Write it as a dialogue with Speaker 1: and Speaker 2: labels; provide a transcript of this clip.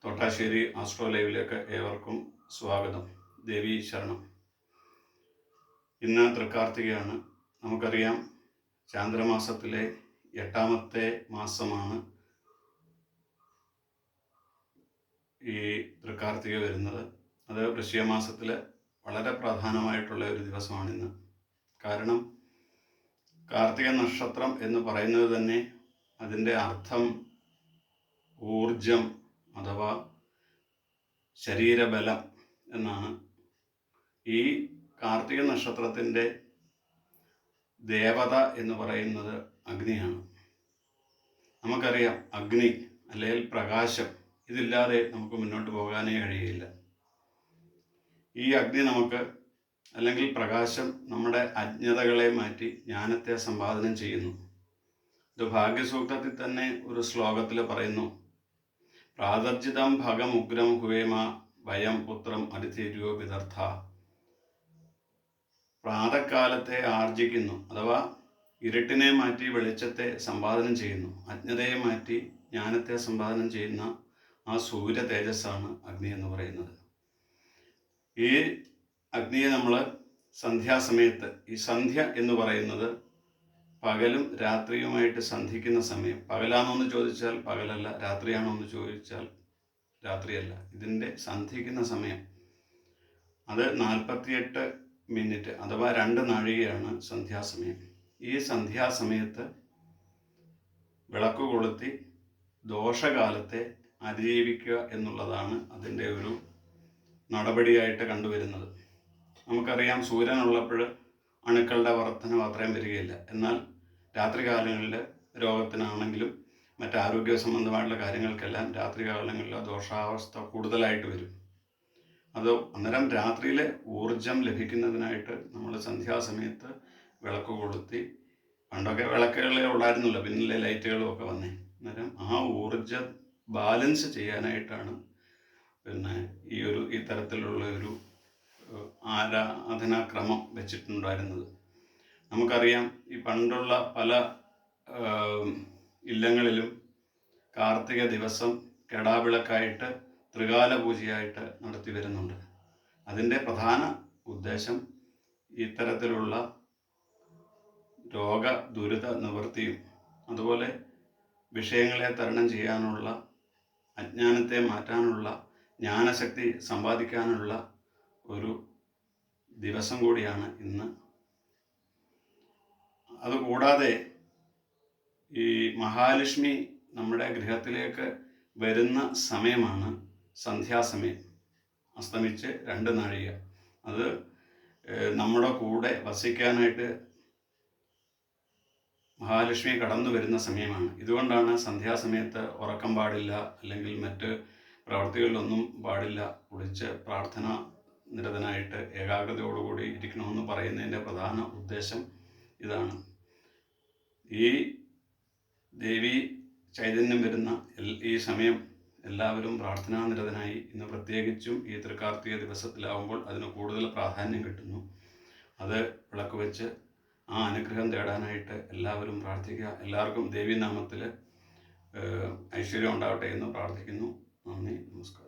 Speaker 1: തോട്ടാശ്ശേരി astro ലൈവിലേക്ക് ഏവർക്കും സ്വാഗതം. ദേവി ശരണം. ഇന്ന് തൃക്കാർത്തികയാണ്. നമുക്കറിയാം, ചാന്ദ്രമാസത്തിലെ 8ാമത്തെ മാസമാണ് ഈ തൃക്കാർത്തിക വരുന്നത്. അത് വൃശ്ചികമാസത്തിൽ വളരെ പ്രധാനമായിട്ടുള്ള ഒരു ദിവസമാണിന്ന്. കാരണം കാർത്തിക നക്ഷത്രം എന്ന് പറയുന്നത് തന്നെ അതിൻ്റെ അർത്ഥം ഊർജം അഥവാ ശരീരബലം എന്നാണ്. ഈ കാർത്തിക നക്ഷത്രത്തിൻ്റെ ദേവത എന്ന് പറയുന്നത് അഗ്നിയാണ്. നമുക്കറിയാം, അഗ്നി അല്ലെങ്കിൽ പ്രകാശം, ഇതില്ലാതെ നമുക്ക് മുന്നോട്ട് പോകാനേ കഴിയില്ല. ഈ അഗ്നി നമുക്ക് അല്ലെങ്കിൽ പ്രകാശം നമ്മുടെ അജ്ഞതകളെ മാറ്റി ജ്ഞാനത്തെ സമ്പാദനം ചെയ്യുന്നു. ഇത് ഭാഗ്യസൂക്തത്തിൽ തന്നെ ഒരു ശ്ലോകത്തിൽ പറയുന്നു: പ്രാതർജിതം ഭഗമുഗ്രം ഹുവേമ ഭയം പുത്രം അതിഥിര്യോ വിദർത്ഥ. പ്രാതക്കാലത്തെ ആർജിക്കുന്നു, അഥവാ ഇരുട്ടിനെ മാറ്റി വെളിച്ചത്തെ സമ്പാദനം ചെയ്യുന്നു, അജ്ഞതയെ മാറ്റി ജ്ഞാനത്തെ സമ്പാദനം ചെയ്യുന്ന ആ സൂര്യ തേജസ്സാണ് അഗ്നി എന്ന് പറയുന്നത്. ഈ അഗ്നിയെ നമ്മൾ സന്ധ്യാസമയത്ത്, ഈ സന്ധ്യ എന്ന് പറയുന്നത് പകലും രാത്രിയുമായിട്ട് സന്ധിക്കുന്ന സമയം. പകലാണോ എന്ന് ചോദിച്ചാൽ പകലല്ല, രാത്രിയാണോ എന്ന് ചോദിച്ചാൽ രാത്രിയല്ല. ഇതിൻ്റെ സന്ധിക്കുന്ന സമയം അത് 48 മിനിറ്റ് അഥവാ 2 നാഴികയാണ് സന്ധ്യാസമയം. ഈ സന്ധ്യാസമയത്ത് വിളക്ക് കൊളുത്തി ദോഷകാലത്തെ അതിജീവിക്കുക എന്നുള്ളതാണ് അതിൻ്റെ ഒരു നടപടിയായിട്ട് കണ്ടുവരുന്നത്. നമുക്കറിയാം, സൂര്യനുള്ളപ്പോൾ അണുക്കളുടെ വർധനം അത്രയും വരികയില്ല. എന്നാൽ രാത്രികാലങ്ങളിൽ രോഗത്തിനാണെങ്കിലും മറ്റാരോഗ്യ സംബന്ധമായിട്ടുള്ള കാര്യങ്ങൾക്കെല്ലാം രാത്രികാലങ്ങളിൽ ദോഷാവസ്ഥ കൂടുതലായിട്ട് വരും. അത് അന്നേരം രാത്രിയിലെ ഊർജം ലഭിക്കുന്നതിനായിട്ട് നമ്മൾ സന്ധ്യാസമയത്ത് വിളക്ക് കൊളുത്തി, പണ്ടൊക്കെ വിളക്കുകളെ ഉണ്ടായിരുന്നില്ല, പിന്നിലെ ലൈറ്റുകളും ഒക്കെ വന്നേ. അന്നേരം ആ ഊർജം ബാലൻസ് ചെയ്യാനായിട്ടാണ് ഈ തരത്തിലുള്ള ഒരു ആരാധനാക്രമം വെച്ചിട്ടുണ്ടായിരുന്നത്. നമുക്കറിയാം, ഈ പണ്ടുള്ള പല ഇല്ലങ്ങളിലും കാർത്തിക ദിവസം കെടാവിളക്കായിട്ട് ത്രികാല പൂജയായിട്ട് നടത്തി വരുന്നുണ്ട്. അതിൻ്റെ പ്രധാന ഉദ്ദേശം ഇത്തരത്തിലുള്ള രോഗ ദുരിത നിവൃത്തിയും അതുപോലെ വിഷയങ്ങളെ തരണം ചെയ്യാനുള്ള, അജ്ഞാനത്തെ മാറ്റാനുള്ള, ജ്ഞാനശക്തി സമ്പാദിക്കാനുള്ള ഒരു ദിവസം കൂടിയാണ് ഇന്ന്. അതുകൂടാതെ ഈ മഹാലക്ഷ്മി നമ്മുടെ ഗൃഹത്തിലേക്ക് വരുന്ന സമയമാണ് സന്ധ്യാസമയം, അസ്തമിച്ച് 2 നാഴിക. അത് നമ്മുടെ കൂടെ വസിക്കാനായിട്ട് മഹാലക്ഷ്മി കടന്നു വരുന്ന സമയമാണ്. ഇതുകൊണ്ടാണ് സന്ധ്യാസമയത്ത് ഉറക്കം പാടില്ല, അല്ലെങ്കിൽ മറ്റ് പ്രവൃത്തികളിലൊന്നും പാടില്ല. കുളിച്ച് പ്രാർത്ഥന നിരതനായിട്ട് ഏകാഗ്രതയോടുകൂടി ഇരിക്കണമെന്ന് പറയുന്നതിൻ്റെ പ്രധാന ഉദ്ദേശം ഇതാണ്. ഈ ദേവി ചൈതന്യം വരുന്ന ഈ സമയം എല്ലാവരും പ്രാർത്ഥനാനിരതനായി, ഇന്ന് പ്രത്യേകിച്ചും ഈ തൃക്കാർത്തിക ദിവസത്തിലാവുമ്പോൾ അതിന് കൂടുതൽ പ്രാധാന്യം കിട്ടുന്നു. അത് വിളക്ക് വെച്ച് ആ അനുഗ്രഹം തേടാനായിട്ട് എല്ലാവരും പ്രാർത്ഥിക്കുക. എല്ലാവർക്കും ദേവീനാമത്തിൽ ഐശ്വര്യം ഉണ്ടാവട്ടെ എന്ന് പ്രാർത്ഥിക്കുന്നു. നന്ദി, നമസ്കാരം.